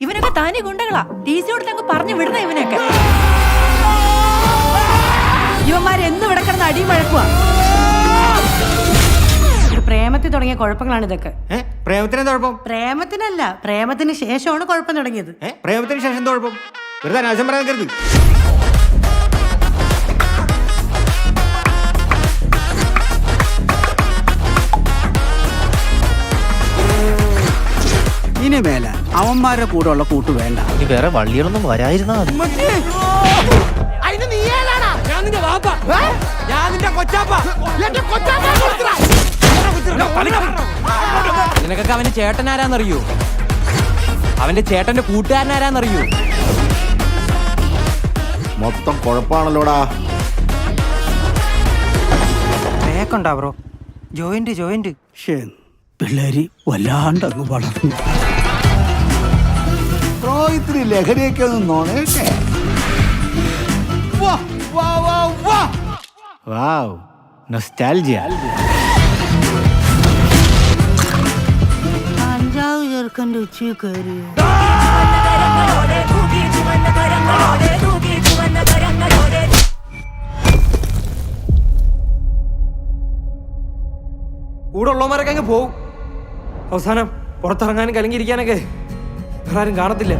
ഇവനൊക്കെ താനെ ഗുണ്ടകളാ. ടി.സി. കൊടുത്തങ്ങ് പറഞ്ഞു വിടുന്ന ഇവനൊക്കെ. ഇവന്മാരെന്നും ഇവിടെ കിടന്ന് അടിയും വഴക്കുവാ. പ്രേമത്തിൽ തുടങ്ങിയ കുഴപ്പങ്ങളാണ് ഇതൊക്കെ. പ്രേമത്തിന് കുഴപ്പം? പ്രേമത്തിനല്ല, പ്രേമത്തിന് ശേഷമാണ് കുഴപ്പം തുടങ്ങിയത്. പ്രേമത്തിന് ശേഷം കുഴപ്പം? വെറുതെ അനാവശ്യം പറയാൻ കരുതി. ഇനി മേല അവന്മാരുടെ കൂടെ ഉള്ള കൂട്ട് വേണ്ട. വേറെ വള്ളികളൊന്നും വരായിരുന്നാ നിനക്കൊക്കെ അവന്റെ ചേട്ടനാരാന്നറിയോ? അവന്റെ ചേട്ടന്റെ കൂട്ടുകാരനാരാന്നറിയോ? മൊത്തം കുഴപ്പാണല്ലോടാ. കേക്കണ്ടാ ബ്രോ? ജോയിന്റ് പിള്ളേര് വല്ലാണ്ടങ്ങ് വളർന്നു. ഇത്തിരി ലഹരിയൊക്കെ ഒന്ന് നോണേട്ടെ. വാവ്, നൊസ്റ്റാൾജിയ. അഞ്ചാവ് ചെറുക്കൻ്റെ ഉച്ച കയറി കൂടെ ഉള്ളവന്മാരൊക്കെ അങ്ങ് പോവും. അവസാനം പുറത്തിറങ്ങാനും കലങ്ങിയിരിക്കാനൊക്കെ വേറെ ആരും കാണത്തില്ല.